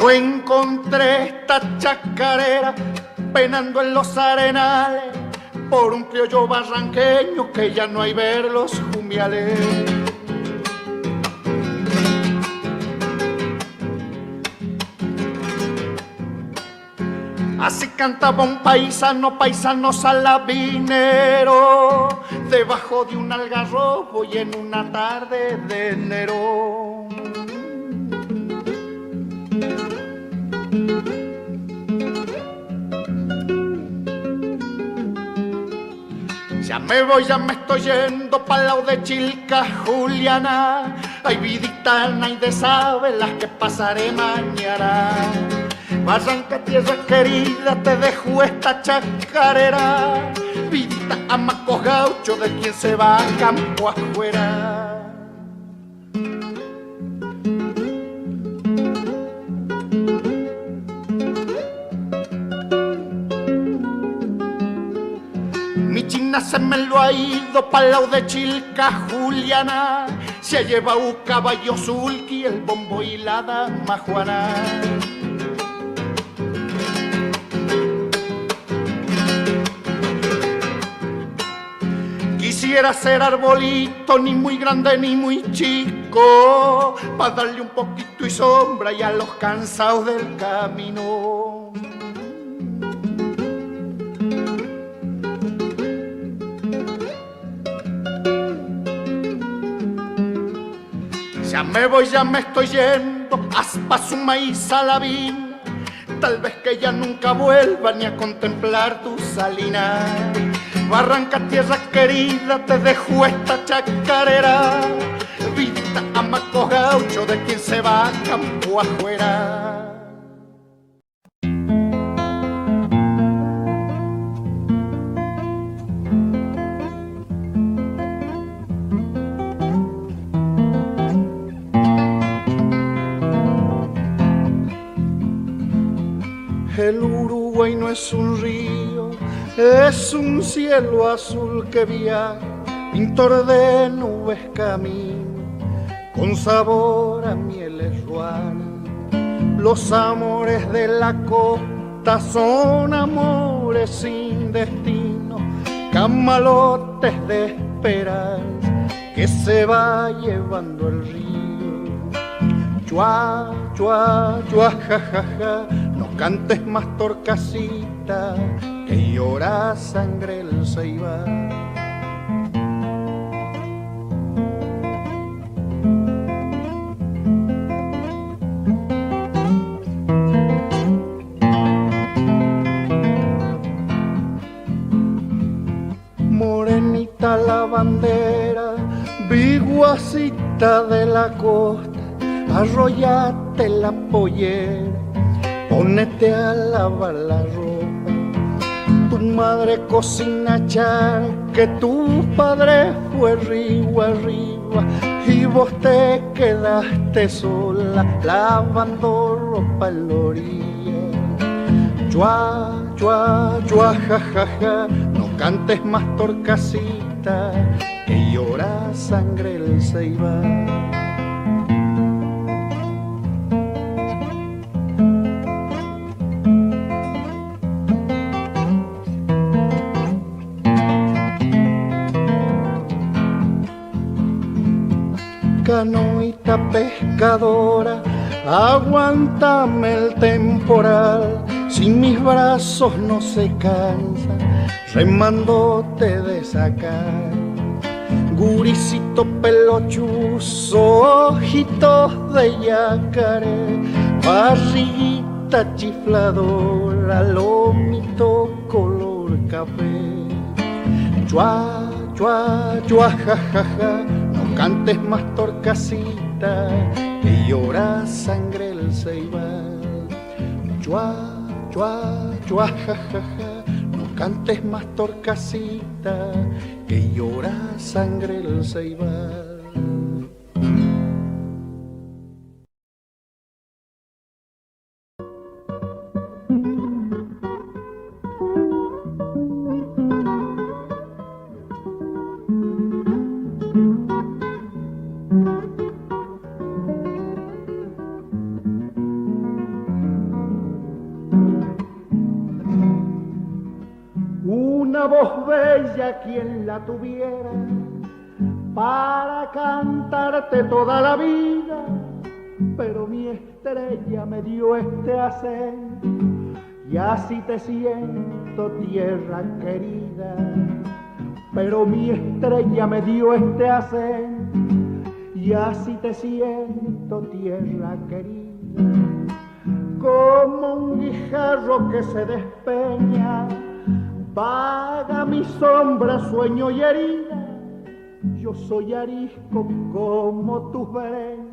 Yo encontré esta chacarera penando en los arenales por un criollo barranqueño que ya no hay ver los jumiales. Así cantaba un paisano salabinero, debajo de un algarrobo y en una tarde de enero. Ya me estoy yendo pa'l lado de Chilca, Juliana. Ay, vidita, nadie sabe las que pasaré mañana. Barranca, tierra querida, te dejo esta chacarera. Vidita, amacos gaucho de quien se va a campo afuera. Mi china se me lo ha ido pa'l lado de Chilca, Juliana. Se ha llevado un caballo sulky, el bombo y la dama Juana. Quisiera ser arbolito, ni muy grande ni muy chico, para darle un poquito y sombra y a los cansados del camino. Ya me estoy yendo, aspa su maíz salabín. Tal vez que ya nunca vuelva ni a contemplar tu salina. Barranca, tierra querida, te dejo esta chacarera. Vidita, amaco gaucho de quien se va a campo afuera. El Uruguay no es un río, es un cielo azul que viaja, pintor de nubes camino, con sabor a mieles ruanas. Los amores de la costa son amores sin destino, camalotes de esperanza que se va llevando el río. Chua, chua, chua, ja, ja, ja. No cantes más torcasita, que llora sangre el ceibal. Morenita la bandera, viguacita de la costa, arrollate la pollera, ponete a lavar la ropa. Tu madre cocina char, que tu padre fue río arriba, y vos te quedaste sola lavando ropa en la orilla. Chua, chua, chua, ja, ja, ja. No cantes más torcasita, que llora sangre el ceibal. Canoita pescadora, aguántame el temporal, si mis brazos no se cansan, remándote de sacar. Guricito pelochuzo, ojitos de yacaré, barriguita chifladora, lomito color café. Chua, chua, chua, ja, ja, ja. No cantes más torcasita, que llora sangre el ceibal. Chua, chua, chua, ja, ja, ja. No cantes más torcasita, que llora sangre el ceibal. una voz bella quien la tuviera para cantarte toda la vida, pero mi estrella me dio este acento y así te siento, tierra querida. Pero mi estrella me dio este acento y así te siento, tierra querida. Como un guijarro que se despeña, vaga mi sombra, sueño y herida. Yo soy arisco como tus veredas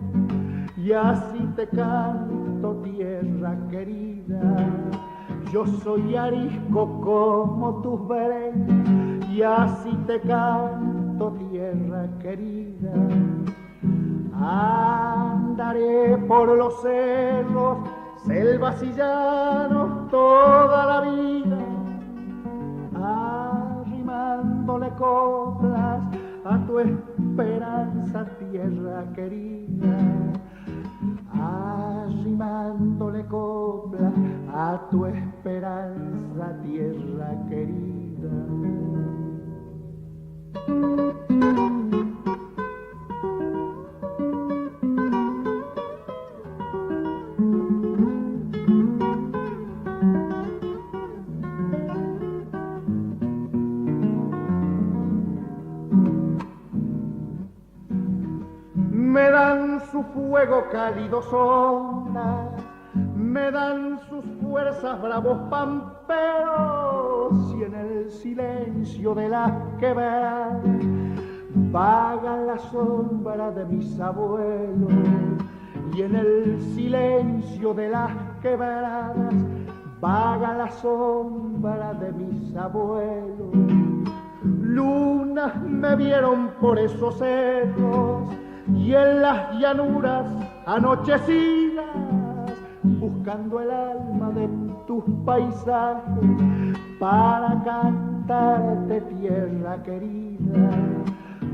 y así te canto, tierra querida. Yo soy arisco como tus veredas y así te canto, tierra querida. Andaré por los cerros, selvas y llanos toda la vida, arrimándole coplas a tu esperanza, tierra querida. Arrimándole coplas a tu esperanza, tierra querida. Me dan su fuego cálido ondas, me dan sus fuerzas bravos pamperos, y en el silencio de las quebradas vaga la sombra de mis abuelos, y en el silencio de las quebradas vaga la sombra de mis abuelos. Lunas me vieron por esos cerros y en las llanuras anochecidas, buscando el alma de tus paisajes para cantarte, tierra querida.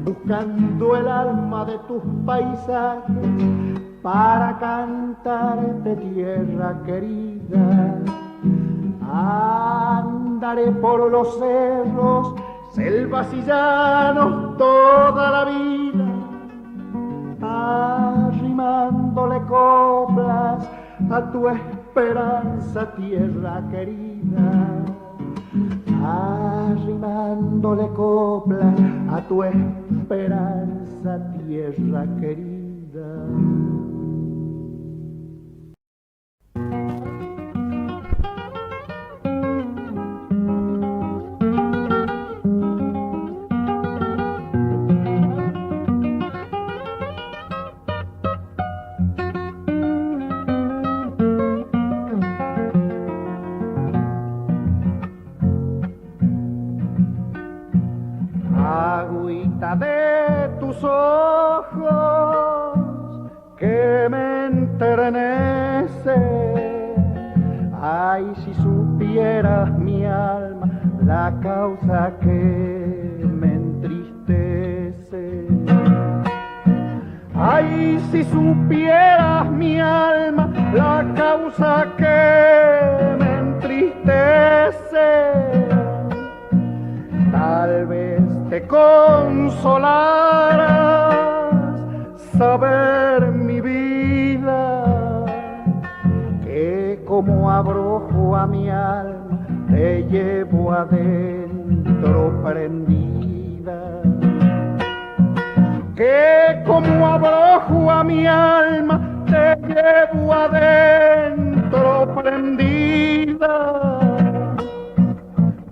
Buscando el alma de tus paisajes para cantarte, tierra querida. Andaré por los cerros, selvas y llanos toda la vida, arrimándole coplas a tu esperanza, tierra querida. Arrimándole coplas a tu esperanza, tierra querida. Agüita de tus ojos que me enternece. Ay, si supieras mi alma la causa que me entristece. Ay, si supieras mi alma la causa que me entristece. Tal vez te consolarás saber, mi vida, que como abrojo a mi alma te llevo adentro prendida. Que como abrojo a mi alma te llevo adentro prendida.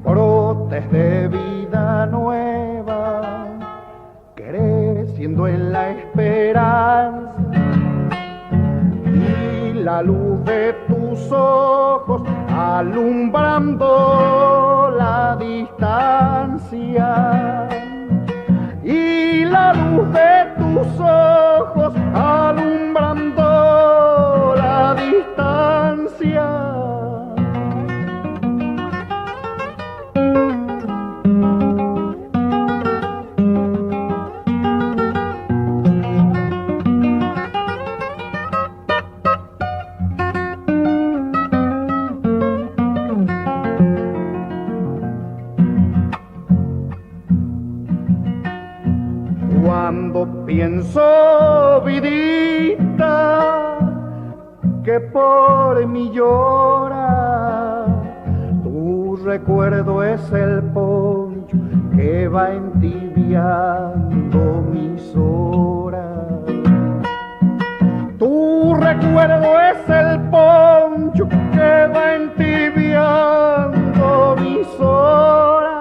Brotes de vida nueva, creciendo en la esperanza, y la luz de tus ojos alumbrando la distancia, y la luz de tus ojos alumbrando la distancia. cuando pienso, vidita, que por mí llora, tu recuerdo es el poncho que va entibiando mis horas. Tu recuerdo es el poncho que va entibiando mis horas.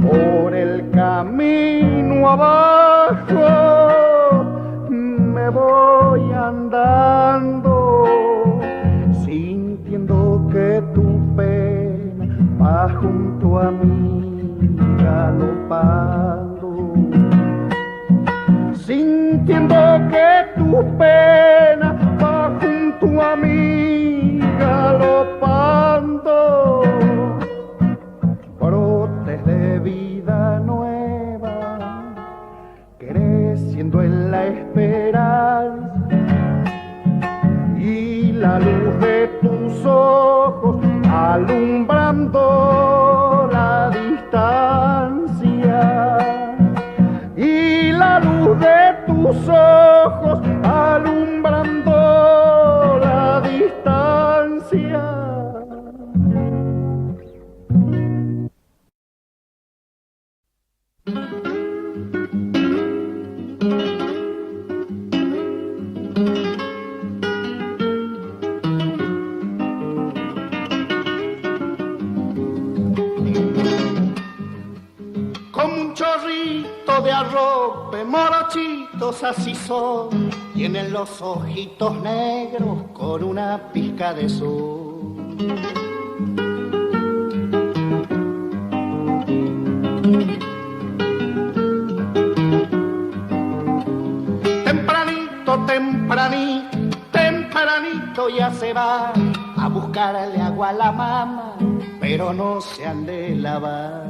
Por el camino abajo me voy andando, sintiendo que tu pena va junto a mí galopando, sintiendo que tu pena va junto a mí galopando. Brotes de vida nueva, creciendo en la esperanza, y la luz de tus ojos alumbrando la distancia, y la luz de tus ojos alumbrando la distancia. Como un chorrito de arrope, morochitos así son, tienen los ojitos negros con una pizca de sol. Tempranito, tempranito, tempranito ya se va a buscarle agua a la mamá, pero no se han de lavar.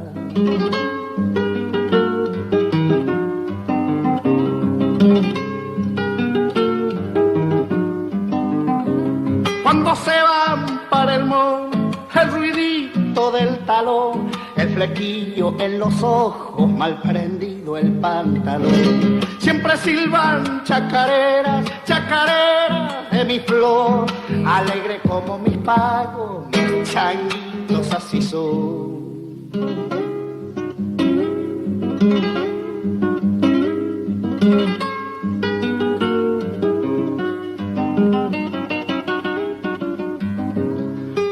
Cuando se van para el monte, el ruidito del talón, el flequillo en los ojos, mal prendido el pantalón. Siempre silban chacareras, chacareras de mi flor, alegre como mis pagos, mis changuitos así son.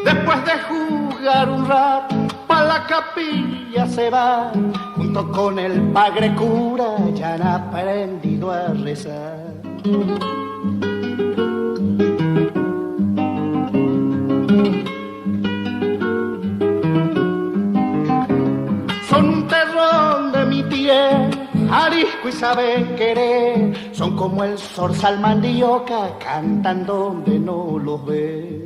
Después de jugar un rato, pa' la capilla se va, junto con el padre cura, ya han aprendido a rezar. Son un terrón de mi tierra, arisco y saben querer, son como el zorzal mandioca, cantan donde no los ve.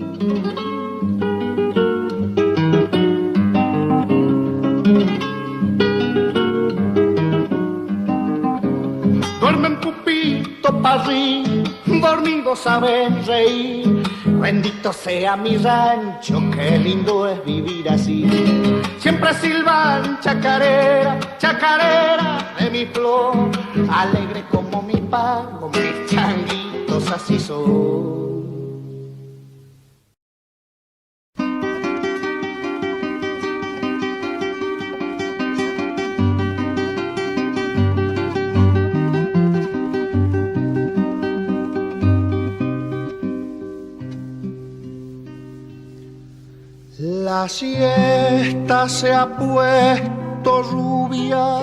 Duermen pupito parrín, dormidos saben reír. Bendito sea mi rancho, qué lindo es vivir así. Siempre silban chacarera, chacarera de mi flor, alegre como mi pago, mis changuitos así son. La siesta se ha puesto rubia,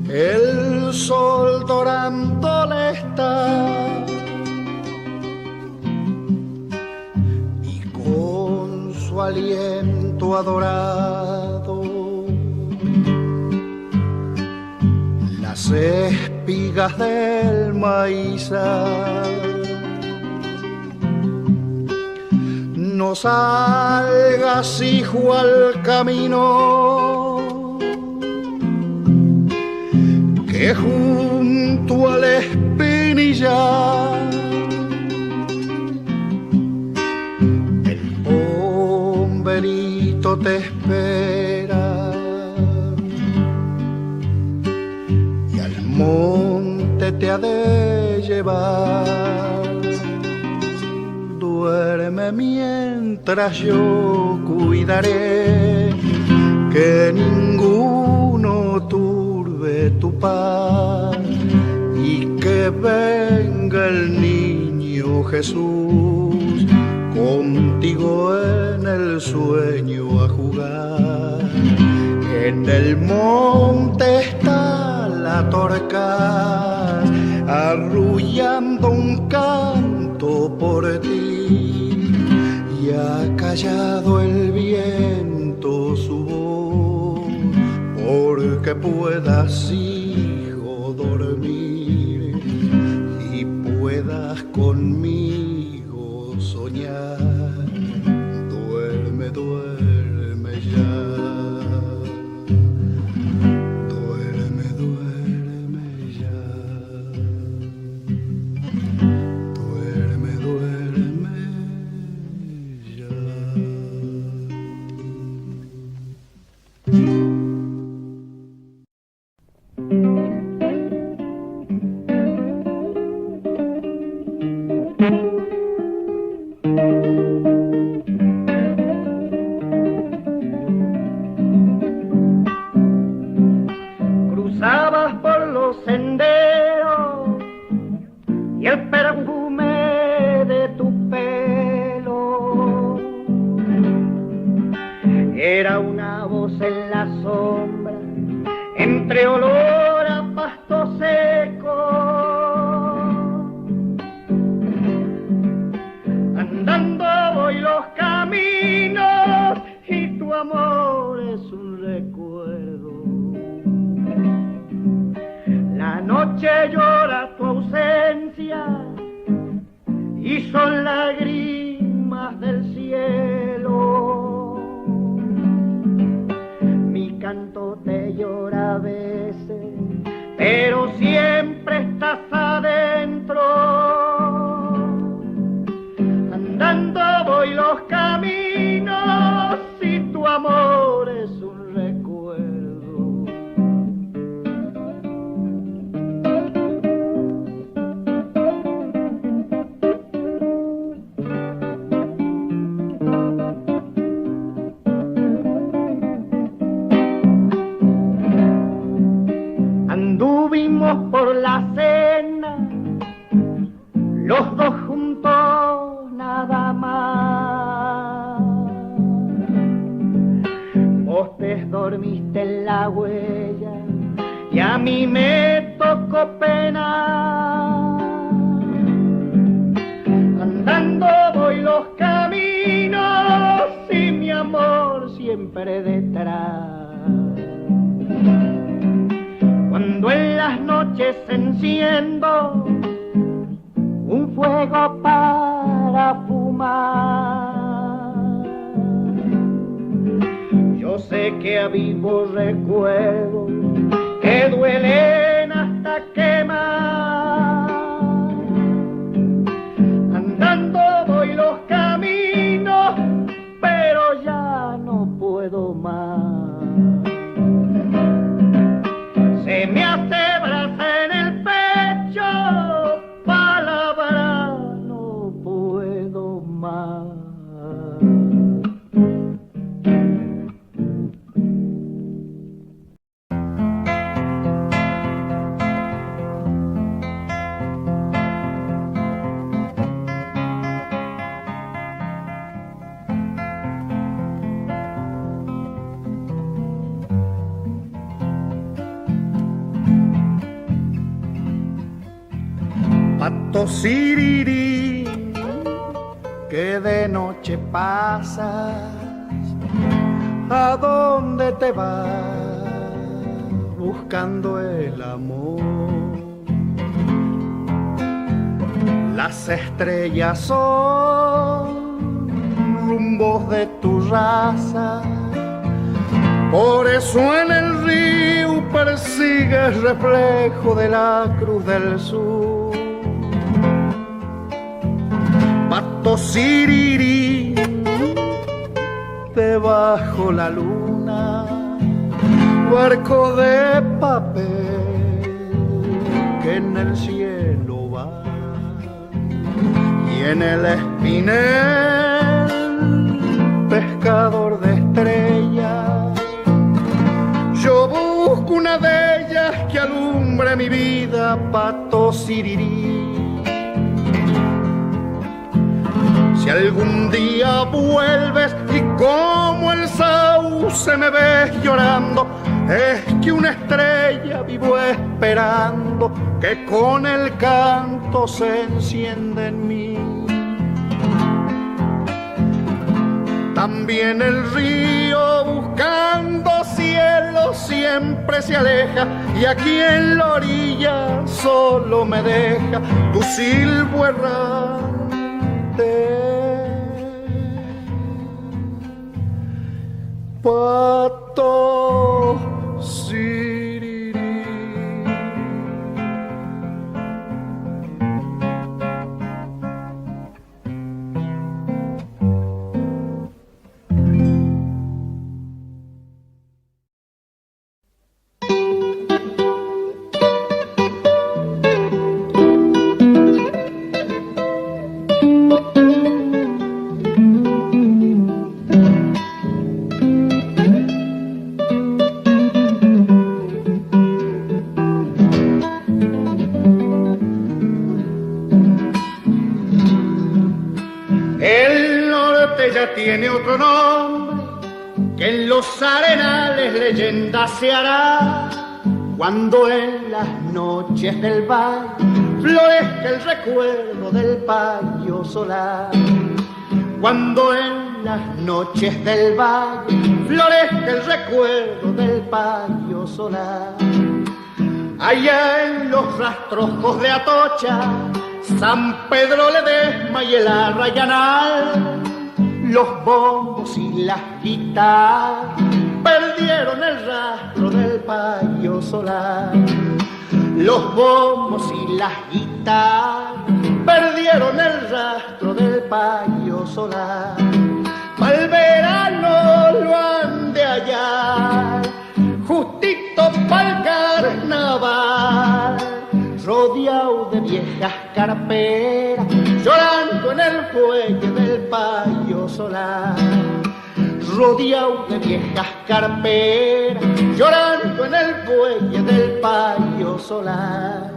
el sol dorándole está, y con su aliento adorado las espigas del maizal no salgas, hijo, al camino, que junto al espinillar el bomberito te espera. monte te ha de llevar. Duerme mientras yo cuidaré que ninguno turbe tu paz y que venga el niño Jesús contigo en el sueño a jugar. En el monte está la torcaz arrullando un canto por ti y ha callado el viento su voz porque puedas, hijo, dormir y puedas conmigo soñar. Duerme, duerme ya. Duerme, duerme ya. Duerme, duerme ya. Cruzabas por los senderos y el perfume de tu pelo era una voz en la sombra entre olor a pasto seco. Andando voy los caminos y tu amor es un recuerdo. La noche llora tu ausencia y son lágrimas del cielo. Mi canto te llora a veces, pero siempre estás adentro. Andando voy los caminos y tu amor es un recuerdo. Anduvimos por la cena, los dos juntos nada más. Vos te dormiste en la huella y a mí me tocó pena. Andando voy los caminos y mi amor siempre detrás. Cuando en las noches enciendo un fuego para fumar, yo sé que avivo recuerdos que duelen hasta quemar. Andando voy los caminos, pero ya no puedo más. Se me hace brasa en el pecho, palabra no puedo más. Pato siriri, que de noche pasas, ¿a dónde te vas buscando el amor? Las estrellas son rumbos de tu raza, por eso en el río persigues reflejo de la cruz del sur. Pato siriri, debajo la luna, barco de papel, que en el cielo va. Y en el espinel, pescador de estrellas, yo busco una de ellas que alumbre mi vida, pato sirirí. Si algún día vuelves y como el sauce me ves llorando, es que una estrella vivo esperando que con el canto se encienda en mí. También el río buscando cielo siempre se aleja, y aquí en la orilla solo me deja tu silbo errante. Pato sirirí. Tiene otro nombre que en los arenales leyenda se hará, cuando en las noches del valle florezca el recuerdo del payo solar. Cuando en las noches del valle florezca el recuerdo del payo solar. Allá en los rastrojos de Atocha, San Pedro Ledesma y el Arrayanal, los bombos y las guitarras perdieron el rastro del payo solar. Los bombos y las guitarras perdieron el rastro del payo solar. Pa'l verano lo han de hallar, justito pa'l carnaval, rodeado de viejas carperas, llorando en el fuelle del payo solar. Rodeado de viejas carperas, llorando en el fuelle del payo solar.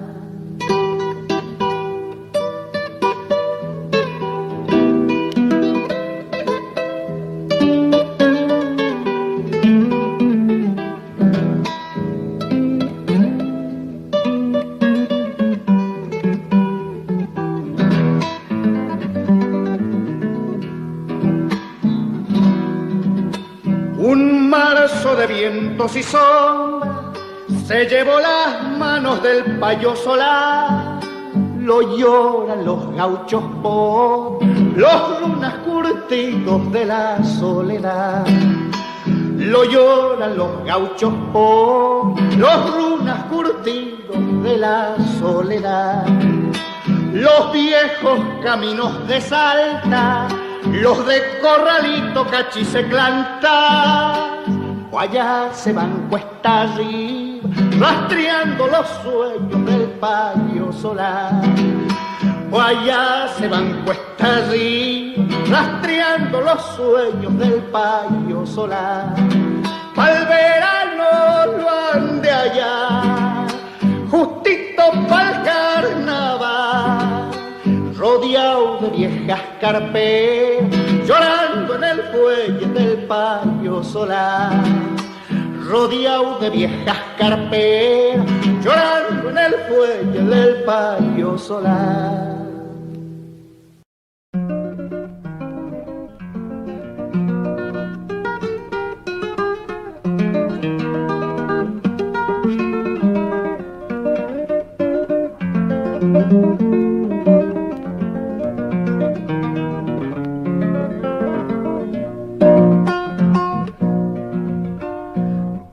De vientos y sombras se llevó las manos del payo solar. Lo lloran los gauchos por los runas curtidos de la soledad. Lo lloran los gauchos por los runas curtidos de la soledad. Los viejos caminos de Salta, los de Corralito, Cachiceclanta, o allá se van cuesta arriba, rastreando los sueños del payo solar. O allá se van cuesta arriba, rastreando los sueños del payo solar. Pa'l verano lo han de hallar, justito pa'l carnaval, rodeado de viejas carperas, llorando en el fuelle del payo solar. Rodeado de viejas carperas, llorando en el fuelle del payo solar.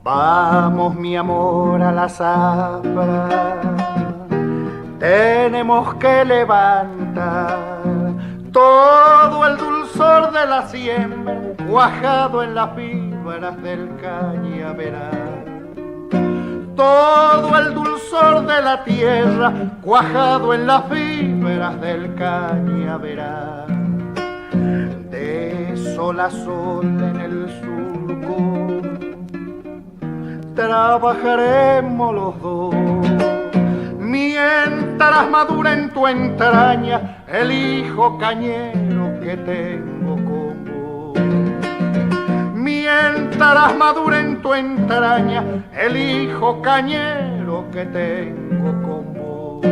Vamos, mi amor, a la zafra, tenemos que levantar todo el dulzor de la siembra, cuajado en las fibras del cañaveral. todo el dulzor de la tierra cuajado en las fibras del cañaveral. De sol a sol en el surco trabajaremos los dos, mientras madura en tu entraña el hijo cañero que tengo con vos. Mientras madura en tu entraña el hijo cañero que tengo con vos.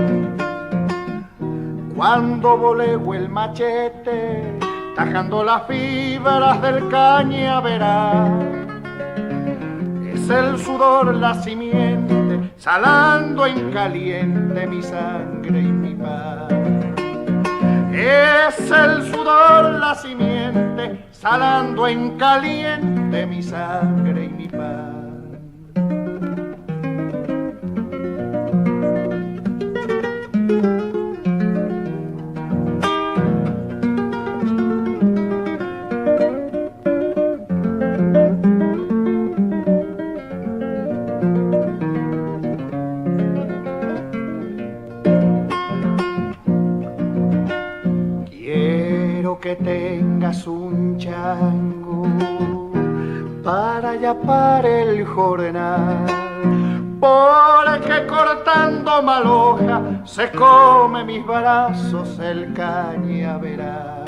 Cuando voleo el machete tajando las fibras del cañaveral, es el sudor la simiente salando en caliente mi sangre y mi paz. Es el sudor la simiente salando en caliente mi sangre y mi paz. Que tengas un chango para yapar el jornal, porque cortando maloja se come mis brazos el cañaveral.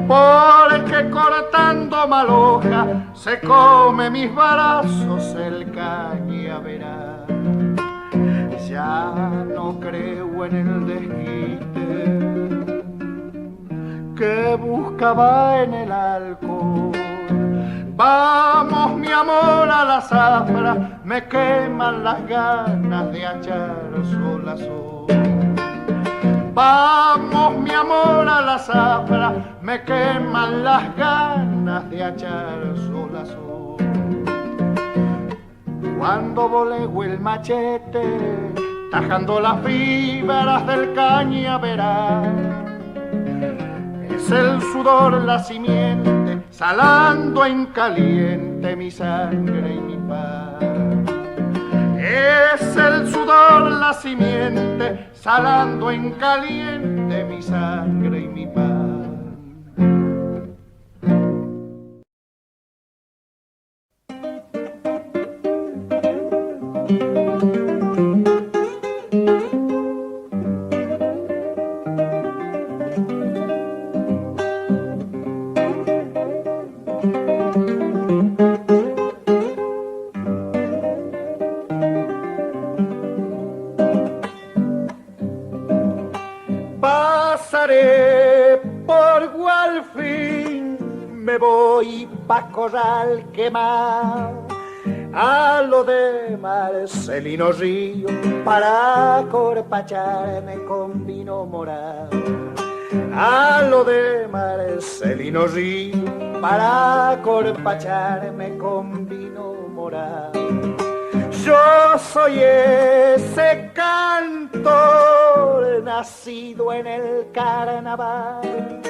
Porque cortando maloja se come mis brazos el cañaveral. Ya no creo en el desquite que buscaba en el alcohol. Vamos mi amor a la zafra, me queman las ganas de achar sol a sol. Vamos mi amor a la zafra, me queman las ganas de achar sol a sol. Cuando voleo el machete tajando las fibras del cañaveral, es el sudor la simiente salando en caliente mi sangre y mi paz. Es el sudor la simiente salando en caliente mi sangre y mi paz. Pasaré por Gualfín, me voy pa' Corral Quemado, a lo de Marcelino Río para corpacharme con vino morado. A lo de Marcelino Río para corpacharme con vino morado. Yo soy ese cantor nacido en el carnaval,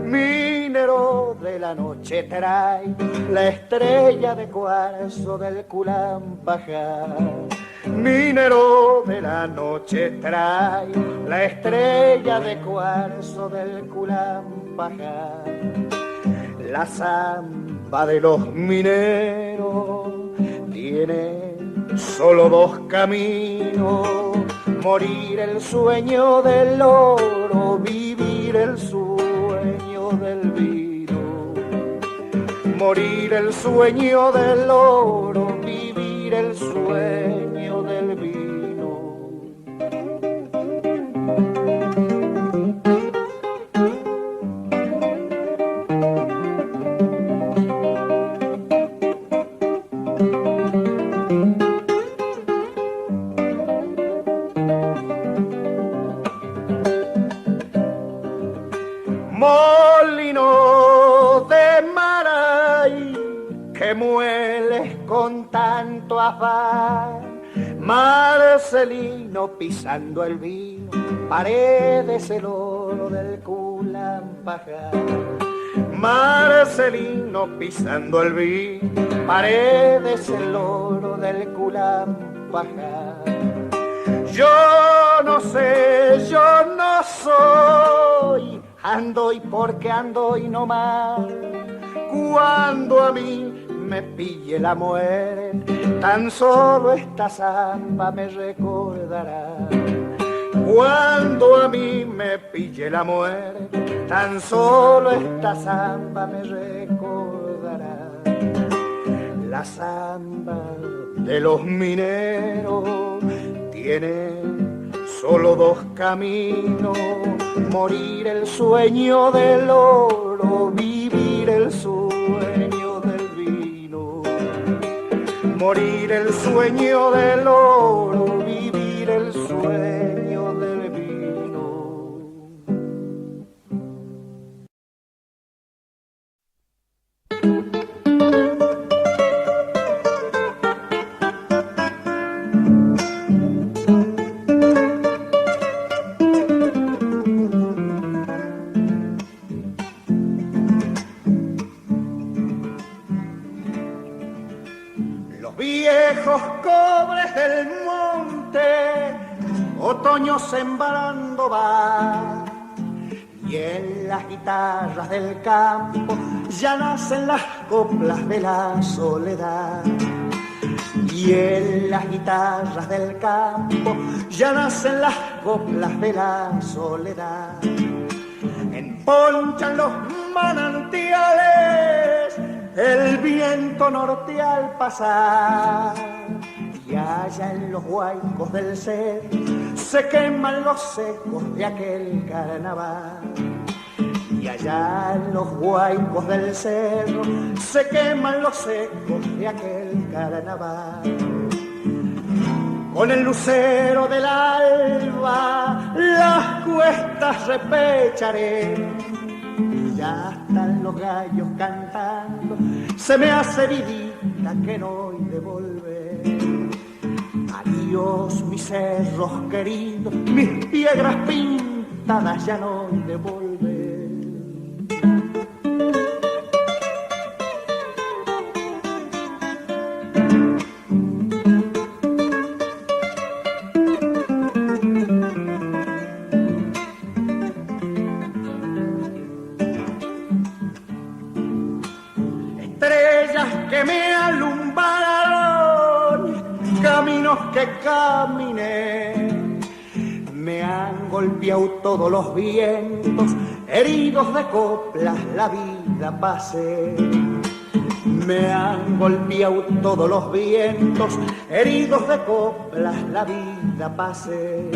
minero de la noche trae la estrella de cuarzo del Culampajá. Minero de la noche trae la estrella de cuarzo del Culampajá. La zamba de los mineros tiene solo dos caminos: morir el sueño del oro, vivir el sueño del vino. Morir el sueño del oro, vivir el sueño del vino. Molino de Maray, que mueles con tanto afán, Marcelino pisando el vino, Paredes el oro del Culampajá. Marcelino pisando el vino, Paredes el oro del Culampajá. Yo no sé, yo no soy, ando y porque ando y no más. Cuando a mí me pille la muerte, tan solo esta samba me recordará. Cuando a mí me pille la muerte, tan solo esta samba me recordará. La samba de los mineros tiene solo dos caminos: morir el sueño del oro, vivir el sueño del vino. Morir el sueño del oro, vivir el sueño del vino. Viejos cobres del monte, otoño sembrando va, y en las guitarras del campo ya nacen las coplas de la soledad. Y en las guitarras del campo ya nacen las coplas de la soledad. Emponchan los manantiales el viento norte al pasar, y allá en los huaicos del cerro se queman los secos de aquel carnaval. Y allá en los huaicos del cerro se queman los secos de aquel carnaval. Con el lucero del alba las cuestas repecharé, ya están los gallos cantando, se me hace vidita que no he de volver. Adiós mis cerros queridos, mis piedras pintadas ya no he de volver. Que me alumbraron, caminos que caminé, me han golpeado todos los vientos, heridos de coplas la vida pasé. Me han golpeado todos los vientos, heridos de coplas la vida pasé.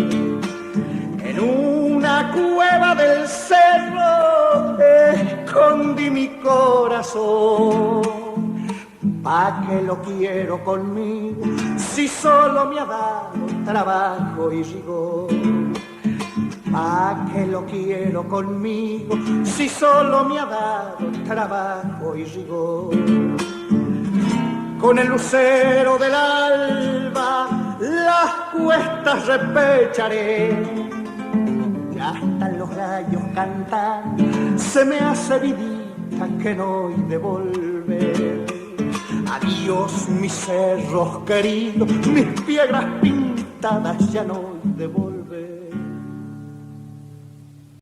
En una cueva del cerro escondí mi corazón. ¿Pa' qué lo quiero conmigo si solo me ha dado trabajo y rigor? ¿Pa' qué lo quiero conmigo si solo me ha dado trabajo y rigor? Con el lucero del alba las cuestas repecharé, ya están los gallos cantando, se me hace vidita que no he de volver. Adiós mis cerros queridos, mis piedras pintadas ya no he de volver.